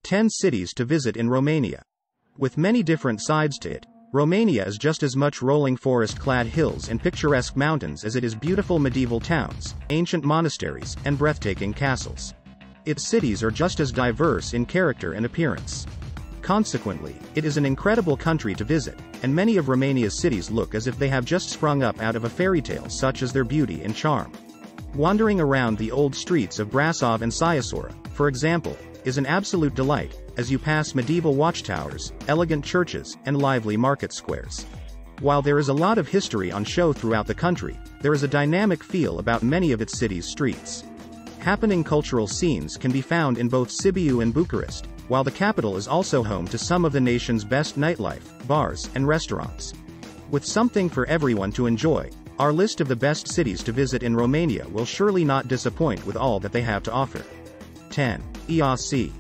10 cities to visit in Romania. With many different sides to it, Romania is just as much rolling forest-clad hills and picturesque mountains as it is beautiful medieval towns, ancient monasteries, and breathtaking castles. Its cities are just as diverse in character and appearance. Consequently, it is an incredible country to visit, and many of Romania's cities look as if they have just sprung up out of a fairy tale, such as their beauty and charm. Wandering around the old streets of Brasov and Siașora, for example, is an absolute delight, as you pass medieval watchtowers, elegant churches, and lively market squares. While there is a lot of history on show throughout the country, there is a dynamic feel about many of its city's streets. Happening cultural scenes can be found in both Sibiu and Bucharest, while the capital is also home to some of the nation's best nightlife, bars, and restaurants. With something for everyone to enjoy, our list of the best cities to visit in Romania will surely not disappoint with all that they have to offer. 10. Iași.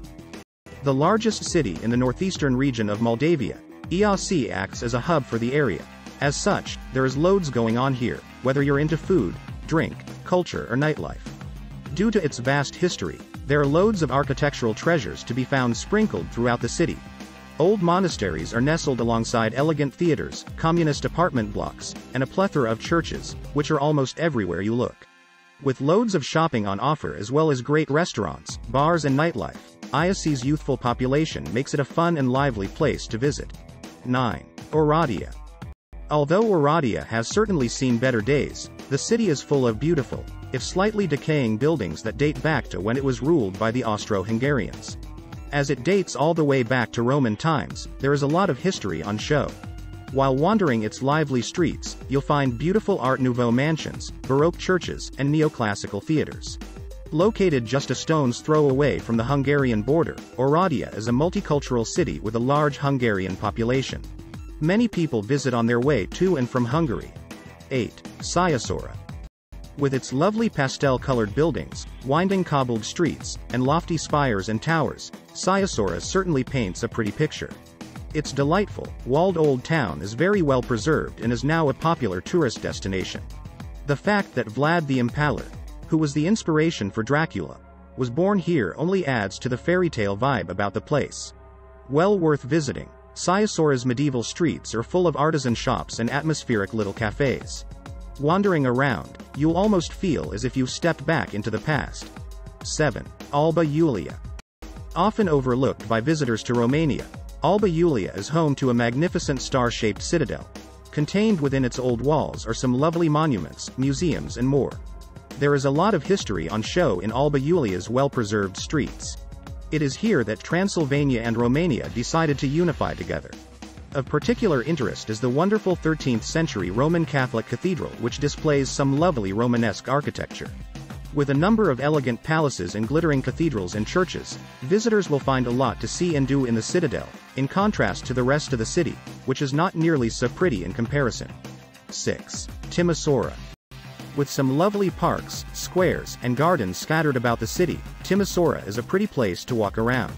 The largest city in the northeastern region of Moldavia, Iași acts as a hub for the area. As such, there is loads going on here, whether you're into food, drink, culture, or nightlife. Due to its vast history, there are loads of architectural treasures to be found sprinkled throughout the city. Old monasteries are nestled alongside elegant theaters, communist apartment blocks, and a plethora of churches, which are almost everywhere you look. With loads of shopping on offer as well as great restaurants, bars and nightlife, Iași's youthful population makes it a fun and lively place to visit. 9. Oradea. Although Oradea has certainly seen better days, the city is full of beautiful, if slightly decaying buildings that date back to when it was ruled by the Austro-Hungarians. As it dates all the way back to Roman times, there is a lot of history on show. While wandering its lively streets, you'll find beautiful Art Nouveau mansions, Baroque churches, and neoclassical theaters. Located just a stone's throw away from the Hungarian border, Oradea is a multicultural city with a large Hungarian population. Many people visit on their way to and from Hungary. 8. Siașora. With its lovely pastel-colored buildings, winding cobbled streets, and lofty spires and towers, Siașora certainly paints a pretty picture. Its delightful, walled old town is very well preserved and is now a popular tourist destination. The fact that Vlad the Impaler, who was the inspiration for Dracula, was born here only adds to the fairy tale vibe about the place. Well worth visiting, Siașora's medieval streets are full of artisan shops and atmospheric little cafes. Wandering around, you'll almost feel as if you've stepped back into the past. 7. Alba Iulia. Often overlooked by visitors to Romania, Alba Iulia is home to a magnificent star-shaped citadel. Contained within its old walls are some lovely monuments, museums and more. There is a lot of history on show in Alba Iulia's well-preserved streets. It is here that Transylvania and Romania decided to unify together. Of particular interest is the wonderful 13th-century Roman Catholic cathedral, which displays some lovely Romanesque architecture. With a number of elegant palaces and glittering cathedrals and churches, visitors will find a lot to see and do in the citadel, in contrast to the rest of the city, which is not nearly so pretty in comparison. 6. Timișoara. With some lovely parks, squares, and gardens scattered about the city, Timișoara is a pretty place to walk around.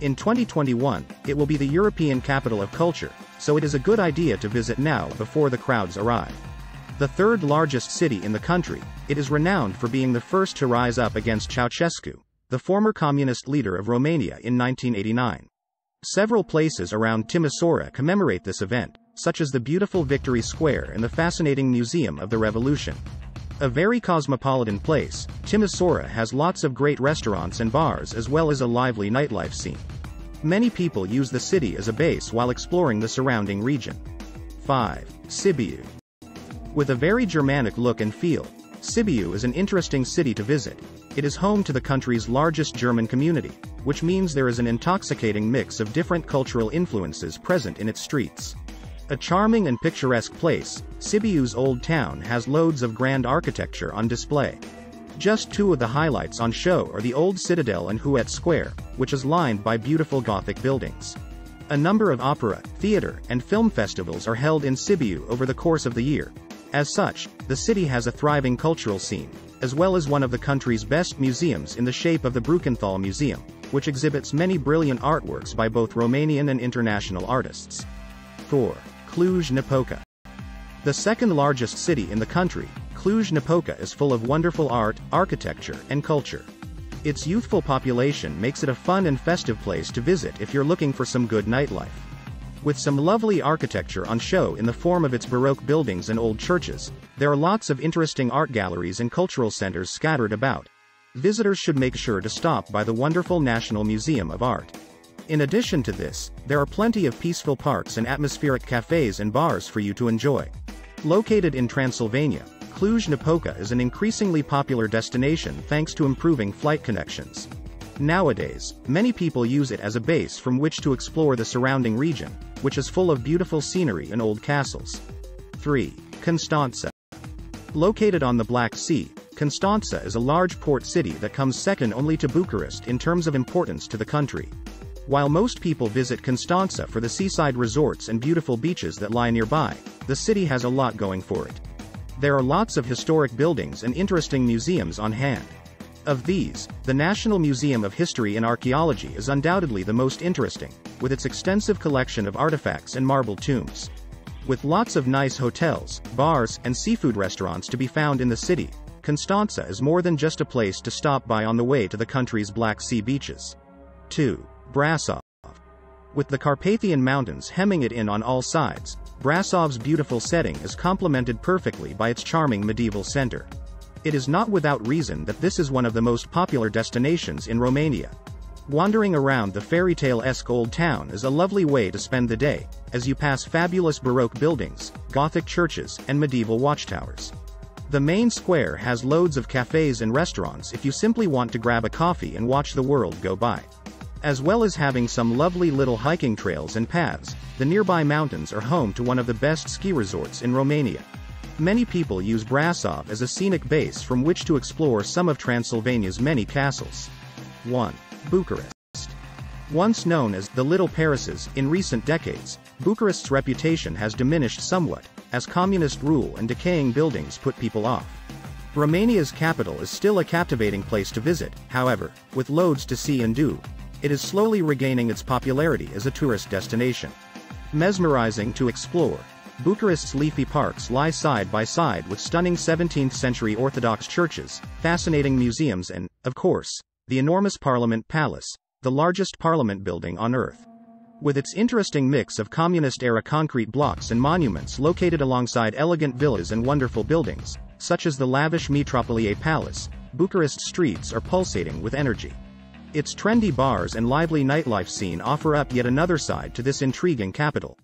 In 2021, it will be the European capital of culture, so it is a good idea to visit now before the crowds arrive. The third largest city in the country, it is renowned for being the first to rise up against Ceausescu, the former communist leader of Romania, in 1989. Several places around Timișoara commemorate this event, such as the beautiful Victory Square and the fascinating Museum of the Revolution. A very cosmopolitan place, Timișoara has lots of great restaurants and bars as well as a lively nightlife scene. Many people use the city as a base while exploring the surrounding region. 5. Sibiu. With a very Germanic look and feel, Sibiu is an interesting city to visit. It is home to the country's largest German community, which means there is an intoxicating mix of different cultural influences present in its streets. A charming and picturesque place, Sibiu's old town has loads of grand architecture on display. Just two of the highlights on show are the old citadel and Huet Square, which is lined by beautiful Gothic buildings. A number of opera, theater, and film festivals are held in Sibiu over the course of the year. As such, the city has a thriving cultural scene, as well as one of the country's best museums in the shape of the Brukenthal Museum, which exhibits many brilliant artworks by both Romanian and international artists. 4. Cluj-Napoca. The second largest city in the country, Cluj-Napoca is full of wonderful art, architecture, and culture. Its youthful population makes it a fun and festive place to visit if you're looking for some good nightlife. With some lovely architecture on show in the form of its Baroque buildings and old churches, there are lots of interesting art galleries and cultural centers scattered about. Visitors should make sure to stop by the wonderful National Museum of Art. In addition to this, there are plenty of peaceful parks and atmospheric cafes and bars for you to enjoy. Located in Transylvania, Cluj-Napoca is an increasingly popular destination thanks to improving flight connections. Nowadays, many people use it as a base from which to explore the surrounding region, which is full of beautiful scenery and old castles. 3. Constanța. Located on the Black Sea, Constanța is a large port city that comes second only to Bucharest in terms of importance to the country. While most people visit Constanța for the seaside resorts and beautiful beaches that lie nearby, the city has a lot going for it. There are lots of historic buildings and interesting museums on hand. Of these, the National Museum of History and Archaeology is undoubtedly the most interesting, with its extensive collection of artifacts and marble tombs. With lots of nice hotels, bars, and seafood restaurants to be found in the city, Constanța is more than just a place to stop by on the way to the country's Black Sea beaches. 2. Brasov. With the Carpathian Mountains hemming it in on all sides, Brasov's beautiful setting is complemented perfectly by its charming medieval center. It is not without reason that this is one of the most popular destinations in Romania. Wandering around the fairy-tale-esque old town is a lovely way to spend the day, as you pass fabulous Baroque buildings, Gothic churches, and medieval watchtowers. The main square has loads of cafes and restaurants if you simply want to grab a coffee and watch the world go by. As well as having some lovely little hiking trails and paths, the nearby mountains are home to one of the best ski resorts in Romania. Many people use Brasov as a scenic base from which to explore some of Transylvania's many castles. 1. Bucharest. Once known as the Little Parises, in recent decades, Bucharest's reputation has diminished somewhat, as communist rule and decaying buildings put people off. Romania's capital is still a captivating place to visit, however, with loads to see and do. It is slowly regaining its popularity as a tourist destination. Mesmerizing to explore, Bucharest's leafy parks lie side by side with stunning 17th-century Orthodox churches, fascinating museums and, of course, the enormous Parliament Palace, the largest parliament building on Earth. With its interesting mix of communist-era concrete blocks and monuments located alongside elegant villas and wonderful buildings, such as the lavish Metropolie Palace, Bucharest's streets are pulsating with energy. Its trendy bars and lively nightlife scene offer up yet another side to this intriguing capital.